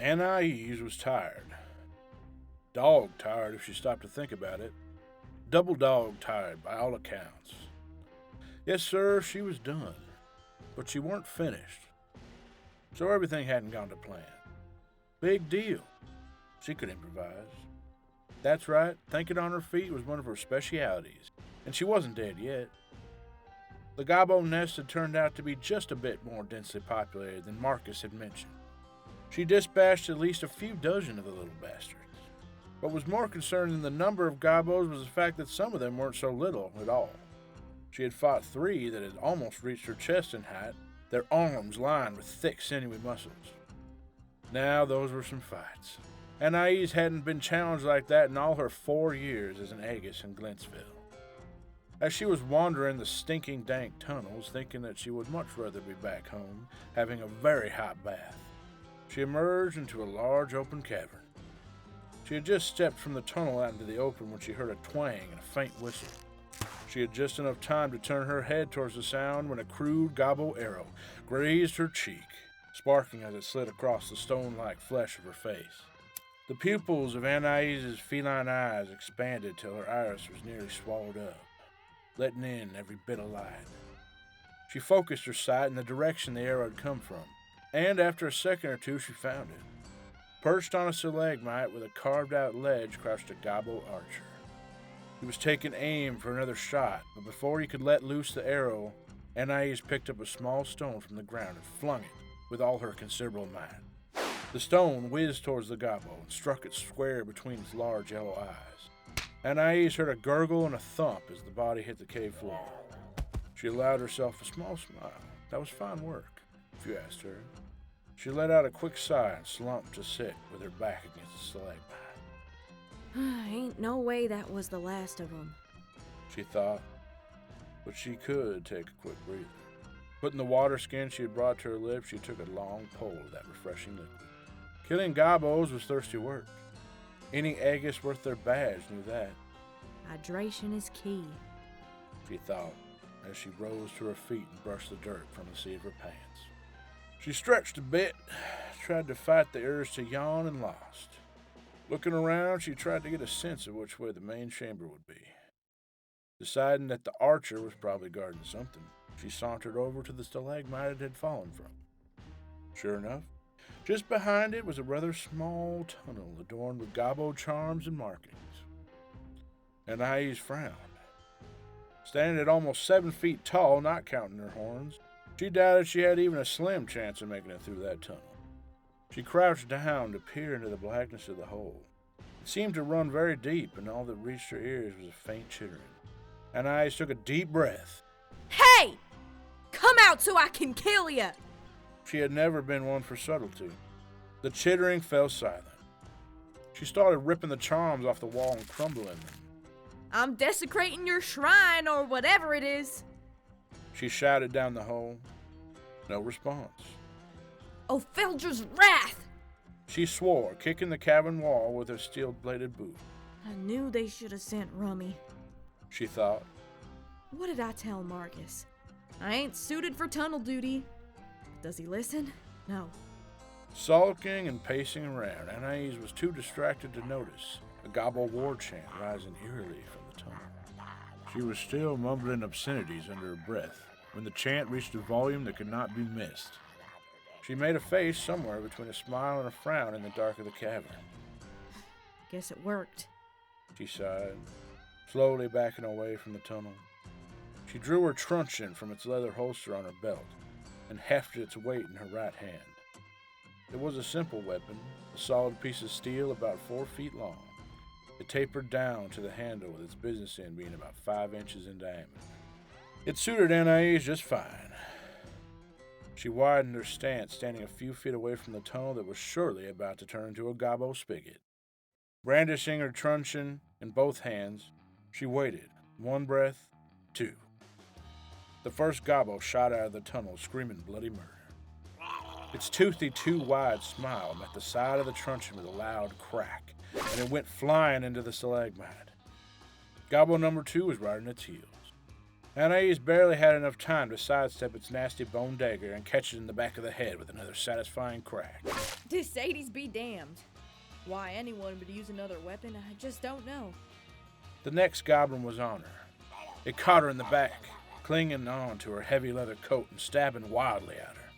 Anais was tired. Dog tired if she stopped to think about it. Double dog tired by all accounts. Yes, sir, she was done. But she weren't finished. So everything hadn't gone to plan. Big deal. She could improvise. That's right, thinking on her feet was one of her specialities, and she wasn't dead yet. The gobbo nest had turned out to be just a bit more densely populated than Marcus had mentioned. She dispatched at least a few dozen of the little bastards. What was more concerning than the number of gobbos was the fact that some of them weren't so little at all. She had fought 3 that had almost reached her chest in height, their arms lined with thick, sinewy muscles. Now those were some fights. Anais hadn't been challenged like that in all her 4 years as an Aegis in Glentsville. As she was wandering the stinking, dank tunnels, thinking that she would much rather be back home, having a very hot bath, she emerged into a large open cavern. She had just stepped from the tunnel out into the open when she heard a twang and a faint whistle. She had just enough time to turn her head towards the sound when a crude gobbo arrow grazed her cheek, sparking as it slid across the stone-like flesh of her face. The pupils of Anais's feline eyes expanded till her iris was nearly swallowed up, letting in every bit of light. She focused her sight in the direction the arrow had come from, and after a second or two she found it. Perched on a stalagmite with a carved-out ledge crouched a gobbo archer. He was taking aim for another shot, but before he could let loose the arrow, Anais picked up a small stone from the ground and flung it with all her considerable might. The stone whizzed towards the gobbo and struck it square between its large yellow eyes. Anais heard a gurgle and a thump as the body hit the cave floor. She allowed herself a small smile. That was fine work, if you asked her. She let out a quick sigh and slumped to sit with her back against the stalagmite. Ain't no way that was the last of them, she thought, but she could take a quick breather. Putting the water skin she had brought to her lips, she took a long pull of that refreshing liquid. Killing gobbos was thirsty work. Any Aegis worth their badge knew that. Hydration is key, she thought, as she rose to her feet and brushed the dirt from the seat of her pants. She stretched a bit, tried to fight the urge to yawn, and lost. Looking around, she tried to get a sense of which way the main chamber would be. Deciding that the archer was probably guarding something, she sauntered over to the stalagmite it had fallen from. Sure enough, just behind it was a rather small tunnel adorned with gobbo charms and markings. Anais frowned. Standing at almost 7 feet tall, not counting her horns, she doubted she had even a slim chance of making it through that tunnel. She crouched down to peer into the blackness of the hole. It seemed to run very deep, and all that reached her ears was a faint chittering. Anais took a deep breath. Hey! Come out so I can kill you! She had never been one for subtlety. The chittering fell silent. She started ripping the charms off the wall and crumbling them. I'm desecrating your shrine or whatever it is. She shouted down the hole. No response. Opheldra's wrath! She swore, kicking the cabin wall with her steel-bladed boot. I knew they should have sent Rummy, she thought. What did I tell Marcus? I ain't suited for tunnel duty. Does he listen? No. Sulking and pacing around, Anais was too distracted to notice a gobbo war chant rising eerily from the tunnel. She was still mumbling obscenities under her breath when the chant reached a volume that could not be missed. She made a face somewhere between a smile and a frown in the dark of the cavern. Guess it worked, she sighed, slowly backing away from the tunnel. She drew her truncheon from its leather holster on her belt and hefted its weight in her right hand. It was a simple weapon, a solid piece of steel about 4 feet long. It tapered down to the handle with its business end being about 5 inches in diameter. It suited Anais just fine. She widened her stance, standing a few feet away from the tunnel that was surely about to turn into a gobbo spigot. Brandishing her truncheon in both hands, she waited. 1 breath, 2. The first gobbo shot out of the tunnel, screaming bloody murder. Its toothy, too-wide smile met the side of the truncheon with a loud crack, and it went flying into the stalagmite. Gobbo number 2 was right on its heels. Anais barely had enough time to sidestep its nasty bone dagger and catch it in the back of the head with another satisfying crack. This 80s be damned. Why anyone would use another weapon, I just don't know. The next goblin was on her. It caught her in the back, clinging on to her heavy leather coat and stabbing wildly at her.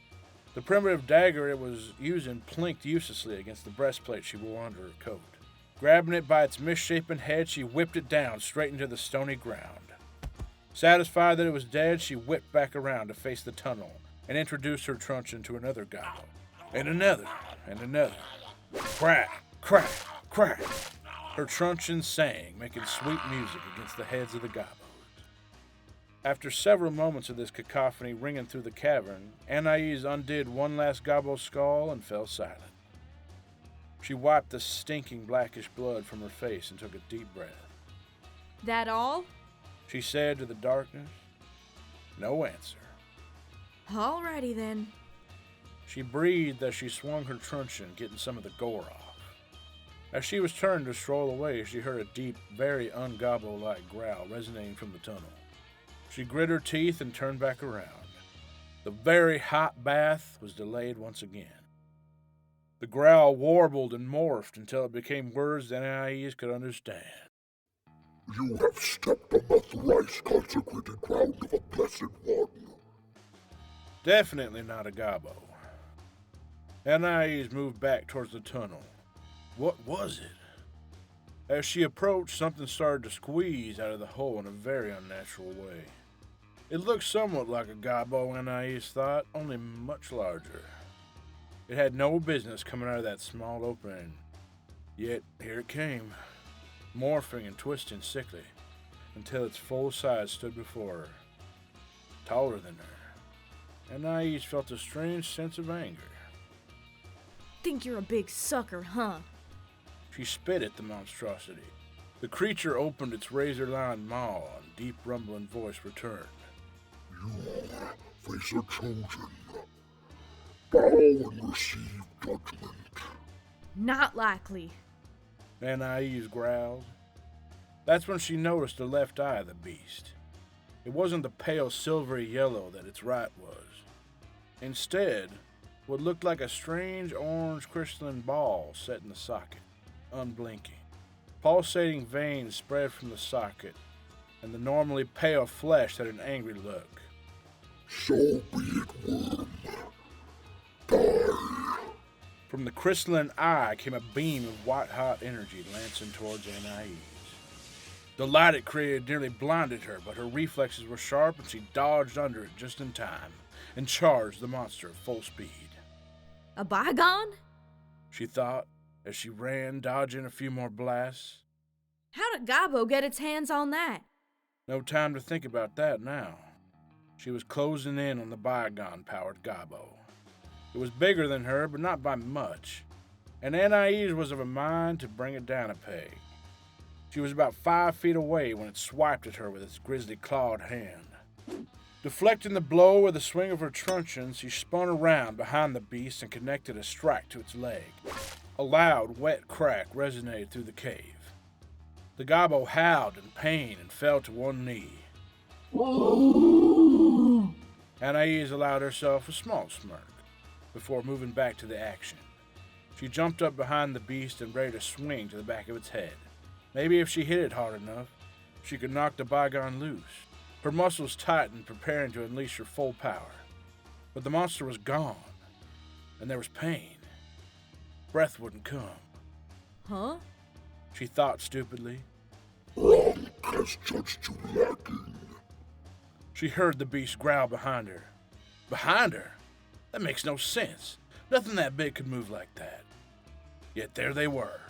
The primitive dagger it was using plinked uselessly against the breastplate she wore under her coat. Grabbing it by its misshapen head, she whipped it down straight into the stony ground. Satisfied that it was dead, she whipped back around to face the tunnel and introduced her truncheon to another goblin. And another, and another. Crack, crack, crack. Her truncheon sang, making sweet music against the heads of the goblins. After several moments of this cacophony ringing through the cavern, Anais undid one last gobbo skull and fell silent. She wiped the stinking blackish blood from her face and took a deep breath. That all? She said to the darkness. No answer. Alrighty then. She breathed as she swung her truncheon, getting some of the gore off. As she was turning to stroll away, she heard a deep, very un-gobbo-like growl resonating from the tunnel. She grit her teeth and turned back around. The very hot bath was delayed once again. The growl warbled and morphed until it became words that Anais could understand. You have stepped on the thrice-consecrated ground of a blessed one. Definitely not a gobbo. Anais moved back towards the tunnel. What was it? As she approached, something started to squeeze out of the hole in a very unnatural way. It looked somewhat like a gobbo, Anais thought, only much larger. It had no business coming out of that small opening. Yet here it came, morphing and twisting sickly, until its full size stood before her, taller than her. Anais felt a strange sense of anger. Think you're a big sucker, huh? She spit at the monstrosity. The creature opened its razor-lined maw, and deep rumbling voice returned. You face a chosen. Bow and receive judgment. Not likely. Anais growled. That's when she noticed the left eye of the beast. It wasn't the pale silvery yellow that its right was. Instead, what looked like a strange orange crystalline ball set in the socket, unblinking. Pulsating veins spread from the socket, and the normally pale flesh had an angry look. So be it, worm. Die. From the crystalline eye came a beam of white-hot energy lancing towards Anais. The light it created nearly blinded her, but her reflexes were sharp and she dodged under it just in time and charged the monster at full speed. A bygone? She thought as she ran, dodging a few more blasts. How did Gobbo get its hands on that? No time to think about that now. She was closing in on the bygone-powered Gobbo. It was bigger than her, but not by much, and Anais was of a mind to bring it down a peg. She was about 5 feet away when it swiped at her with its grisly clawed hand. Deflecting the blow with a swing of her truncheon, she spun around behind the beast and connected a strike to its leg. A loud, wet crack resonated through the cave. The Gobbo howled in pain and fell to one knee. Anais allowed herself a small smirk before moving back to the action. She jumped up behind the beast and ready to swing to the back of its head. Maybe if she hit it hard enough, she could knock the bygone loose. Her muscles tightened, preparing to unleash her full power. But the monster was gone, and there was pain. Breath wouldn't come. Huh? She thought stupidly. Wrong has judged you lacking. She heard the beast growl behind her. Behind her? That makes no sense. Nothing that big could move like that. Yet there they were.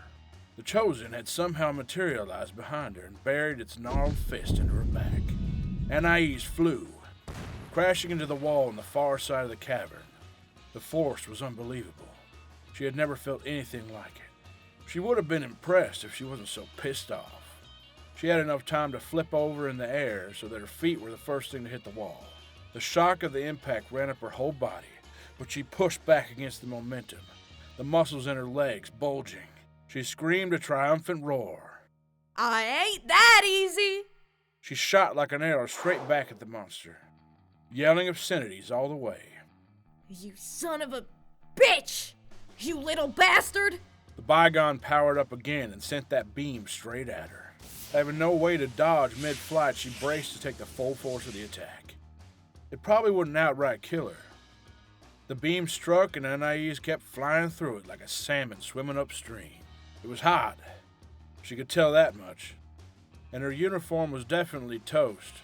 The Chosen had somehow materialized behind her and buried its gnarled fist into her back. Anais flew, crashing into the wall on the far side of the cavern. The force was unbelievable. She had never felt anything like it. She would have been impressed if she wasn't so pissed off. She had enough time to flip over in the air so that her feet were the first thing to hit the wall. The shock of the impact ran up her whole body, but she pushed back against the momentum, the muscles in her legs bulging. She screamed a triumphant roar. I ain't that easy! She shot like an arrow straight back at the monster, yelling obscenities all the way. You son of a bitch! You little bastard! The bygone powered up again and sent that beam straight at her. Having no way to dodge mid-flight, she braced to take the full force of the attack. It probably wouldn't outright kill her. The beam struck and Anais kept flying through it like a salmon swimming upstream. It was hot. She could tell that much. And her uniform was definitely toast.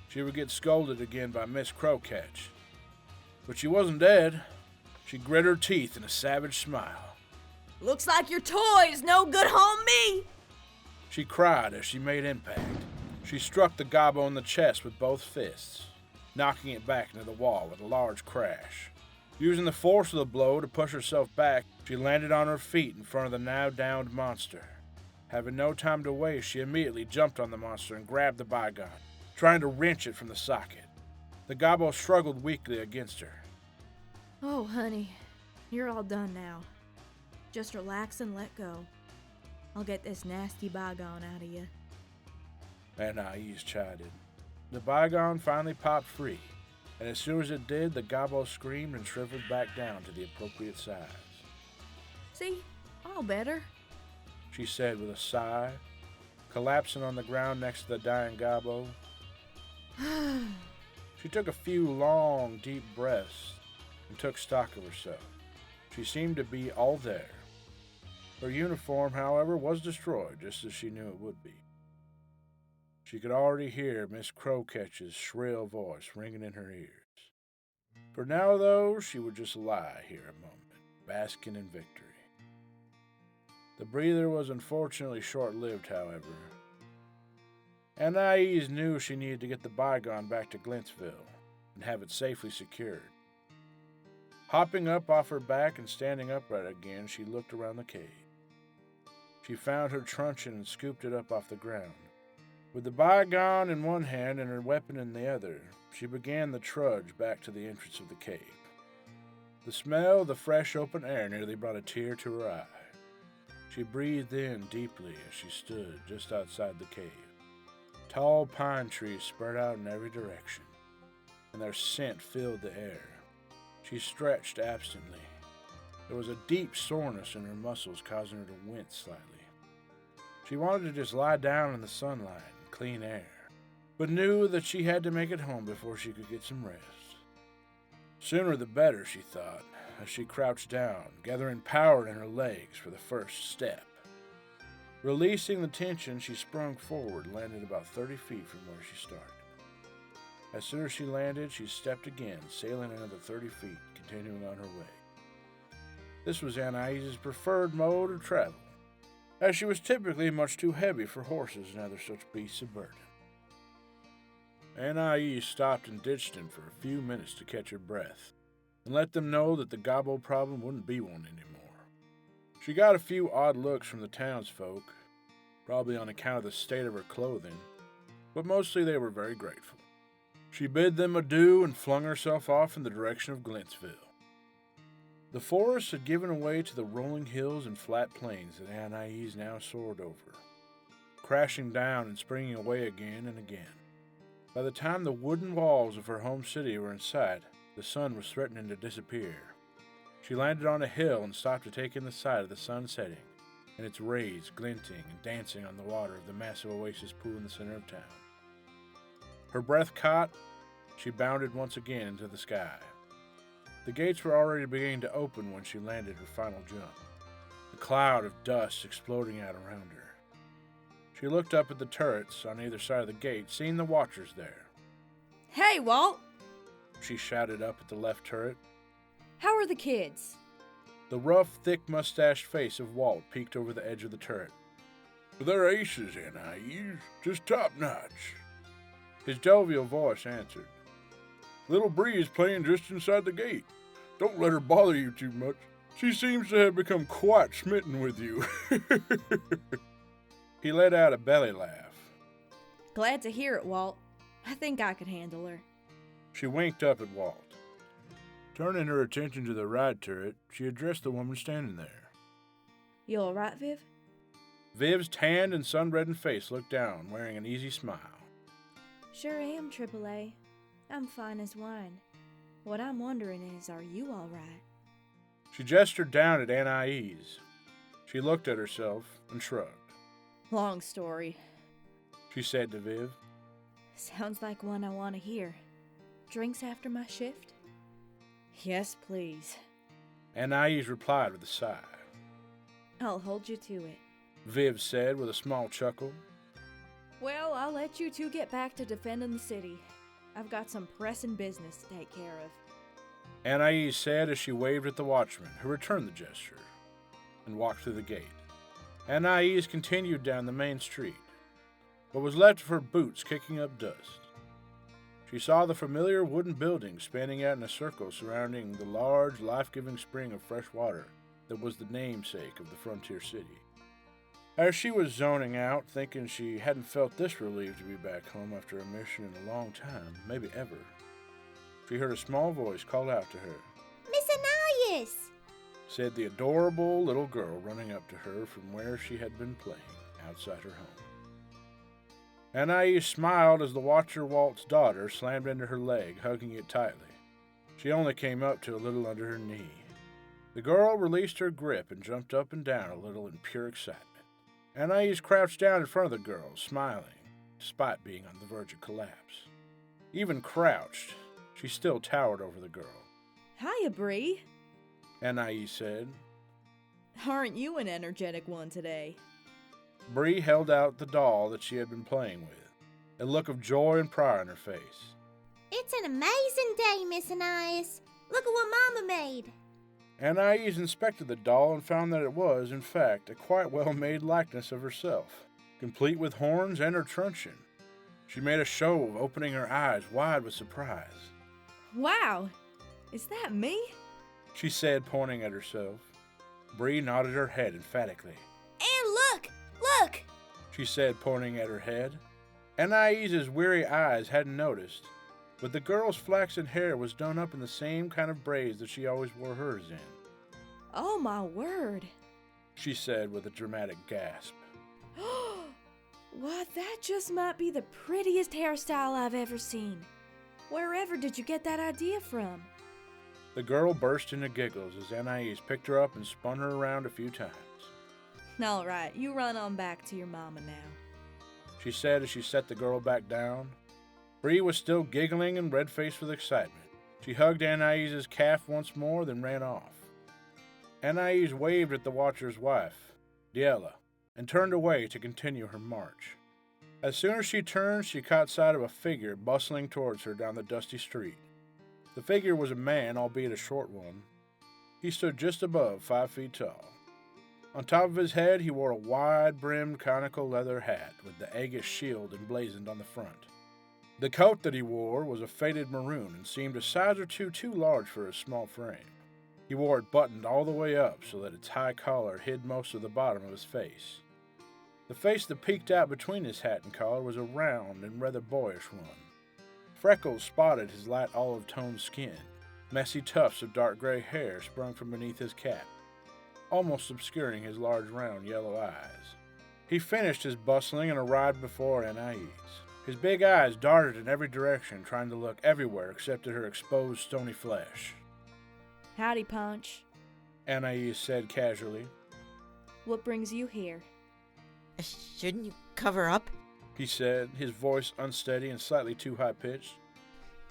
She would get scolded again by Miss Crowcatch. But she wasn't dead. She grit her teeth in a savage smile. Looks like your toy's no good on me! She cried as she made impact. She struck the gobbo in the chest with both fists, knocking it back into the wall with a large crash. Using the force of the blow to push herself back, she landed on her feet in front of the now downed monster. Having no time to waste, she immediately jumped on the monster and grabbed the bygone, trying to wrench it from the socket. The gobbo struggled weakly against her. Oh, honey, you're all done now. Just relax and let go. I'll get this nasty bygone out of you. Anais chided. The bygone finally popped free, and as soon as it did, the gobbo screamed and shriveled back down to the appropriate size. See? All better. She said with a sigh, collapsing on the ground next to the dying gobbo. She took a few long, deep breaths and took stock of herself. She seemed to be all there. Her uniform, however, was destroyed, just as she knew it would be. She could already hear Miss Crowcatch's shrill voice ringing in her ears. For now, though, she would just lie here a moment, basking in victory. The breather was unfortunately short-lived, however. Anais knew she needed to get the bygone back to Glintsville and have it safely secured. Hopping up off her back and standing upright again, she looked around the cave. She found her truncheon and scooped it up off the ground. With the bygone in one hand and her weapon in the other, she began the trudge back to the entrance of the cave. The smell of the fresh open air nearly brought a tear to her eye. She breathed in deeply as she stood just outside the cave. Tall pine trees spread out in every direction, and their scent filled the air. She stretched absently. There was a deep soreness in her muscles, causing her to wince slightly. She wanted to just lie down in the sunlight and clean air, but knew that she had to make it home before she could get some rest. Sooner the better, she thought, as she crouched down, gathering power in her legs for the first step. Releasing the tension, she sprung forward and landed about 30 feet from where she started. As soon as she landed, she stepped again, sailing another 30 feet, continuing on her way. This was Anais' preferred mode of travel, as she was typically much too heavy for horses and other such beasts of burden. Anais stopped and ditched him for a few minutes to catch her breath, and let them know that the gobbo problem wouldn't be one anymore. She got a few odd looks from the townsfolk, probably on account of the state of her clothing, but mostly they were very grateful. She bid them adieu and flung herself off in the direction of Glintsville. The forest had given way to the rolling hills and flat plains that Anais now soared over, crashing down and springing away again and again. By the time the wooden walls of her home city were in sight, the sun was threatening to disappear. She landed on a hill and stopped to take in the sight of the sun setting, and its rays glinting and dancing on the water of the massive oasis pool in the center of town. Her breath caught, she bounded once again into the sky. The gates were already beginning to open when she landed her final jump, a cloud of dust exploding out around her. She looked up at the turrets on either side of the gate, seeing the watchers there. Hey, Walt! She shouted up at the left turret. How are the kids? The rough, thick-mustached face of Walt peeked over the edge of the turret. They're aces, Anais. Just top-notch. His jovial voice answered. Little Bree is playing just inside the gate. Don't let her bother you too much. She seems to have become quite smitten with you. He let out a belly laugh. Glad to hear it, Walt. I think I could handle her. She winked up at Walt. Turning her attention to the right turret, she addressed the woman standing there. You all right, Viv? Viv's tanned and sun-reddened face looked down, wearing an easy smile. Sure am, AAA. I'm fine as wine. What I'm wondering is, are you all right? She gestured down at Anais. She looked at herself and shrugged. Long story. She said to Viv. Sounds like one I want to hear. Drinks after my shift? Yes, please. Anais replied with a sigh. I'll hold you to it. Viv said with a small chuckle. Well, I'll let you two get back to defending the city. I've got some pressing business to take care of. Anais said as she waved at the watchman, who returned the gesture, and walked through the gate. Anais continued down the main street, but was left of her boots kicking up dust. She saw the familiar wooden buildings spanning out in a circle surrounding the large, life-giving spring of fresh water that was the namesake of the frontier city. As she was zoning out, thinking she hadn't felt this relieved to be back home after a mission in a long time, maybe ever, she heard a small voice call out to her. Miss Anais! Said the adorable little girl running up to her from where she had been playing outside her home. Anais smiled as the Watcher Walt's daughter slammed into her leg, hugging it tightly. She only came up to a little under her knee. The girl released her grip and jumped up and down a little in pure excitement. Anais crouched down in front of the girl, smiling, despite being on the verge of collapse. Even crouched, she still towered over the girl. Hiya, Bree. Anais said. Aren't you an energetic one today? Bree held out the doll that she had been playing with, a look of joy and pride on her face. It's an amazing day, Miss Anais. Look at what Mama made. Anais inspected the doll and found that it was, in fact, a quite well-made likeness of herself, complete with horns and her truncheon. She made a show of opening her eyes wide with surprise. Wow! Is that me? She said, pointing at herself. Bree nodded her head emphatically. And look! She said, pointing at her head. Anais's weary eyes hadn't noticed, but the girl's flaxen hair was done up in the same kind of braids that she always wore hers in. Oh my word! She said with a dramatic gasp. Why, that just might be the prettiest hairstyle I've ever seen. Wherever did you get that idea from? The girl burst into giggles as Anais picked her up and spun her around a few times. All right, you run on back to your mama now. She said as she set the girl back down. Bree was still giggling and red-faced with excitement. She hugged Anais's calf once more, then ran off. Anais waved at the Watcher's wife, Diella, and turned away to continue her march. As soon as she turned, she caught sight of a figure bustling towards her down the dusty street. The figure was a man, albeit a short one. He stood just above 5 feet tall. On top of his head, he wore a wide-brimmed conical leather hat with the Aegis shield emblazoned on the front. The coat that he wore was a faded maroon and seemed a size or two too large for his small frame. He wore it buttoned all the way up so that its high collar hid most of the bottom of his face. The face that peeked out between his hat and collar was a round and rather boyish one. Freckles spotted his light olive-toned skin. Messy tufts of dark gray hair sprung from beneath his cap, almost obscuring his large round yellow eyes. He finished his bustling and arrived before Anais. His big eyes darted in every direction, trying to look everywhere except at her exposed stony flesh. Howdy, Punch. Anais said casually. What brings you here? Shouldn't you cover up? He said, his voice unsteady and slightly too high-pitched.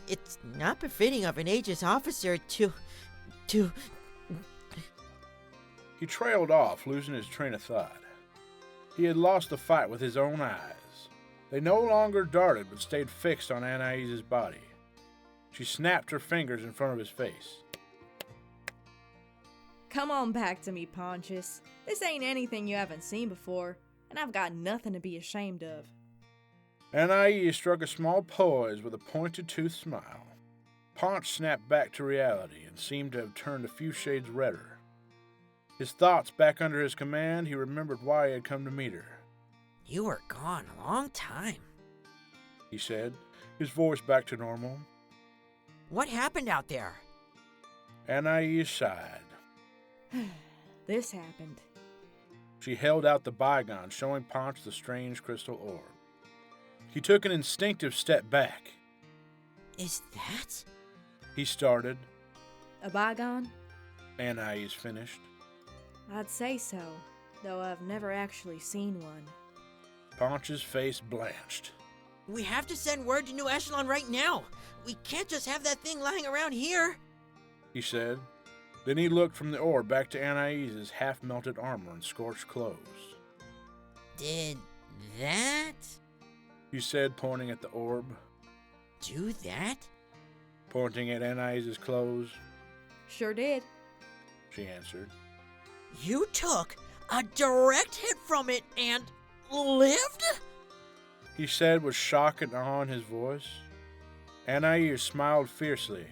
It's not befitting of an Aegis officer to... He trailed off, losing his train of thought. He had lost the fight with his own eyes. They no longer darted, but stayed fixed on Anais's body. She snapped her fingers in front of his face. Come on back to me, Pontius. This ain't anything you haven't seen before, and I've got nothing to be ashamed of. Anais struck a small poise with a pointed-toothed smile. Ponch snapped back to reality and seemed to have turned a few shades redder. His thoughts back under his command, he remembered why he had come to meet her. You were gone a long time, he said, his voice back to normal. What happened out there? Anais sighed. This happened. She held out the bygone, showing Ponch the strange crystal orb. He took an instinctive step back. Is that? He started. A bygone? Anais finished. I'd say so, though I've never actually seen one. Ponch's face blanched. We have to send word to New Echelon right now. We can't just have that thing lying around here. He said. Then he looked from the orb back to Anais's half-melted armor and scorched clothes. Did that He said, pointing at the orb. do that? Pointing at Anais's clothes. Sure did. She answered. You took a direct hit from it and lived? He said with shock and awe in his voice. Anais smiled fiercely.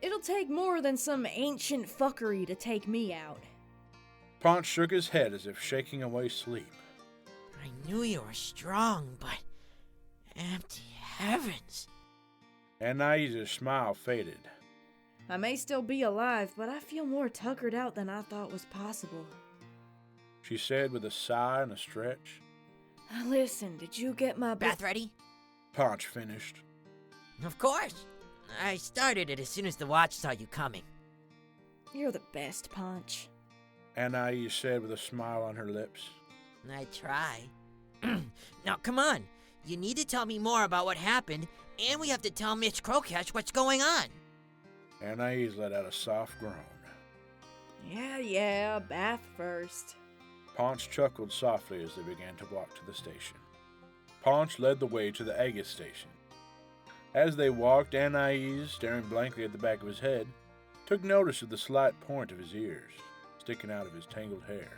It'll take more than some ancient fuckery to take me out. Ponch shook his head as if shaking away sleep. I knew you were strong, but empty heavens. Anais's smile faded. I may still be alive, but I feel more tuckered out than I thought was possible. She said with a sigh and a stretch. Listen, did you get my Bath ready? Ponch finished. Of course. I started it as soon as the watch saw you coming. You're the best, Punch. Anais said with a smile on her lips. I try. Now, come on. You need to tell me more about what happened, and we have to tell Mitch Crocash what's going on. Anais let out a soft groan. Yeah, bath first. Ponch chuckled softly as they began to walk to the station. Ponch led the way to the Aegis station. As they walked, Anais, staring blankly at the back of his head, took notice of the slight point of his ears, sticking out of his tangled hair.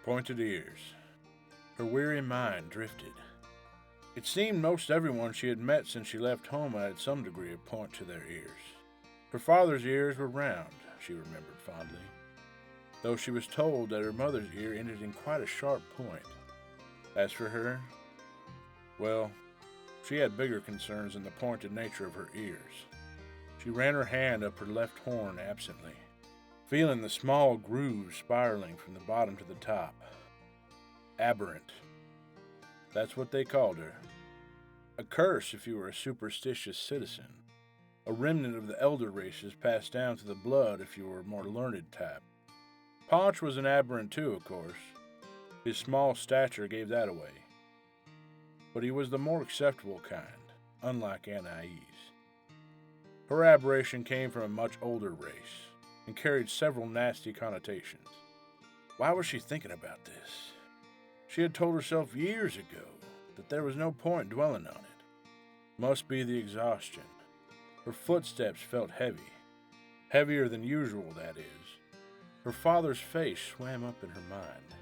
Pointed ears. Her weary mind drifted. It seemed most everyone she had met since she left home had some degree of point to their ears. Her father's ears were round, she remembered fondly, though she was told that her mother's ear ended in quite a sharp point. As for her, well, she had bigger concerns than the pointed nature of her ears. She ran her hand up her left horn absently, feeling the small grooves spiraling from the bottom to the top. Aberrant. That's what they called her. A curse if you were a superstitious citizen. A remnant of the elder races passed down to the blood if you were a more learned type. Ponch was an aberrant too, of course. His small stature gave that away. But he was the more acceptable kind, unlike Anais. Her aberration came from a much older race, and carried several nasty connotations. Why was she thinking about this? She had told herself years ago that there was no point dwelling on it. Must be the exhaustion. Her footsteps felt heavy. Heavier than usual, that is. Her father's face swam up in her mind.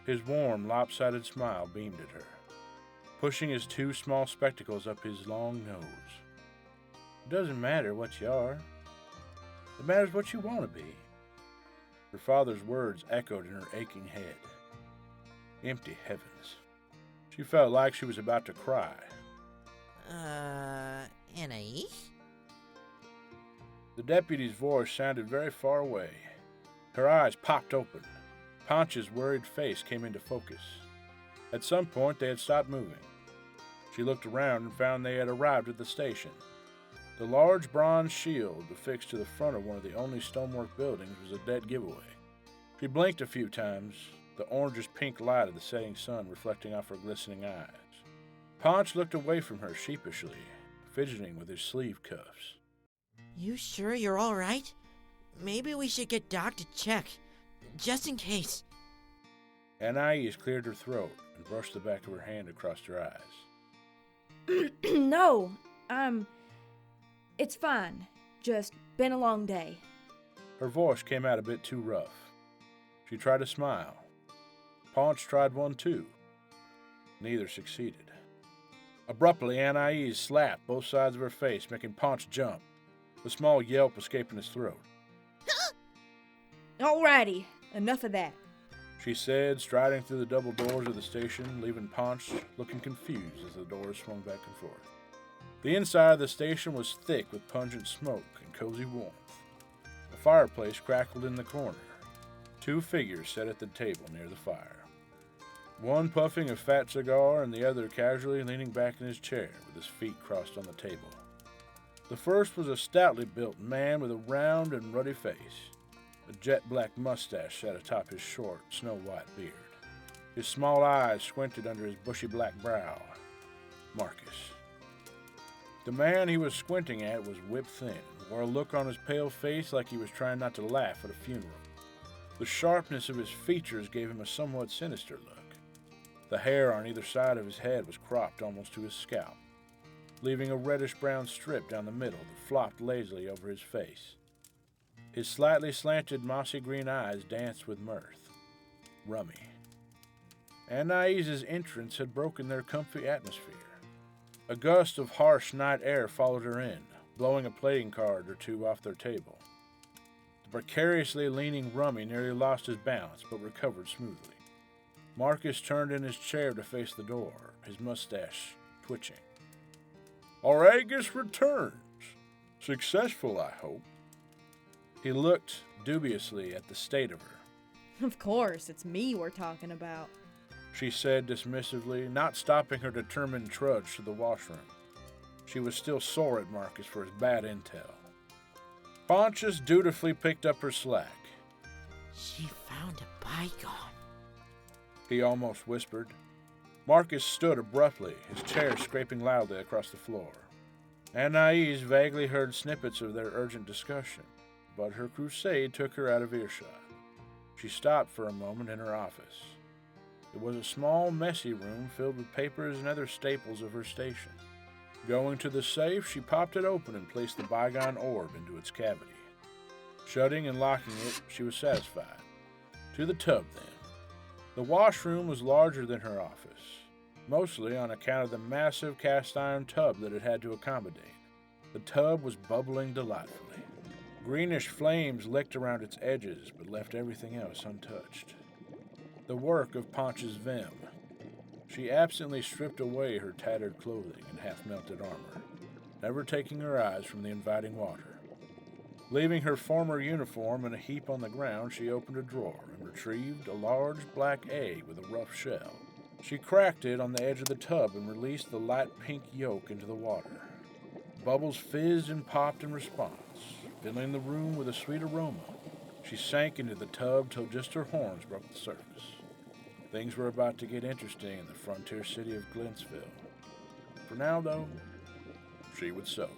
His warm, lopsided smile beamed at her, pushing his two small spectacles up his long nose. It doesn't matter what you are. It matters what you want to be. Her father's words echoed in her aching head. Empty heavens. She felt like she was about to cry. Anais? The deputy's voice sounded very far away. Her eyes popped open. Ponch's worried face came into focus. At some point, they had stopped moving. She looked around and found they had arrived at the station. The large bronze shield affixed to the front of one of the only stonework buildings was a dead giveaway. She blinked a few times, the orangish-pink light of the setting sun reflecting off her glistening eyes. Ponch looked away from her sheepishly, fidgeting with his sleeve cuffs. You sure you're all right? Maybe we should get Doc to check, just in case. Anais cleared her throat and brushed the back of her hand across her eyes. No, it's fine. Just been a long day. Her voice came out a bit too rough. She tried to smile. Ponch tried one too. Neither succeeded. Abruptly, Anais slapped both sides of her face, making Ponch jump, a small yelp escaping his throat. Alrighty, enough of that. She said, striding through the double doors of the station, leaving Ponch looking confused as the doors swung back and forth. The inside of the station was thick with pungent smoke and cozy warmth. A fireplace crackled in the corner. Two figures sat at the table near the fire. one puffing a fat cigar and the other casually leaning back in his chair with his feet crossed on the table. The first was a stoutly built man with a round and ruddy face. A jet-black mustache sat atop his short, snow-white beard. His small eyes squinted under his bushy black brow. Marcus. The man he was squinting at was whip-thin and wore a look on his pale face like he was trying not to laugh at a funeral. The sharpness of his features gave him a somewhat sinister look. The hair on either side of his head was cropped almost to his scalp, leaving a reddish-brown strip down the middle that flopped lazily over his face. His slightly slanted, mossy-green eyes danced with mirth. Rummy. Anais's entrance had broken their comfy atmosphere. A gust of harsh night air followed her in, blowing a playing card or two off their table. The precariously leaning Rummy nearly lost his balance, but recovered smoothly. Marcus turned in his chair to face the door, his mustache twitching. "Our Aegis returns. Successful, I hope." He looked dubiously at the state of her. Of course, it's me we're talking about. She said dismissively, not stopping her determined trudge to the washroom. She was still sore at Marcus for his bad intel. Pontius dutifully picked up her slack. She found a bygone. He almost whispered. Marcus stood abruptly, his chair scraping loudly across the floor. Anais vaguely heard snippets of their urgent discussion, but her crusade took her out of earshot. She stopped for a moment in her office. It was a small, messy room filled with papers and other staples of her station. Going to the safe, she popped it open and placed the bygone orb into its cavity. Shutting and locking it, she was satisfied. To the tub, then. The washroom was larger than her office, mostly on account of the massive cast-iron tub that it had to accommodate. The tub was bubbling delightfully. Greenish flames licked around its edges, but left everything else untouched. The work of Pontius Vim. She absently stripped away her tattered clothing and half-melted armor, never taking her eyes from the inviting water. Leaving her former uniform in a heap on the ground, she opened a drawer and retrieved a large black egg with a rough shell. She cracked it on the edge of the tub and released the light pink yolk into the water. Bubbles fizzed and popped in response, filling the room with a sweet aroma. She sank into the tub till just her horns broke the surface. Things were about to get interesting in the frontier city of Glentsville. For now, though, she would soak.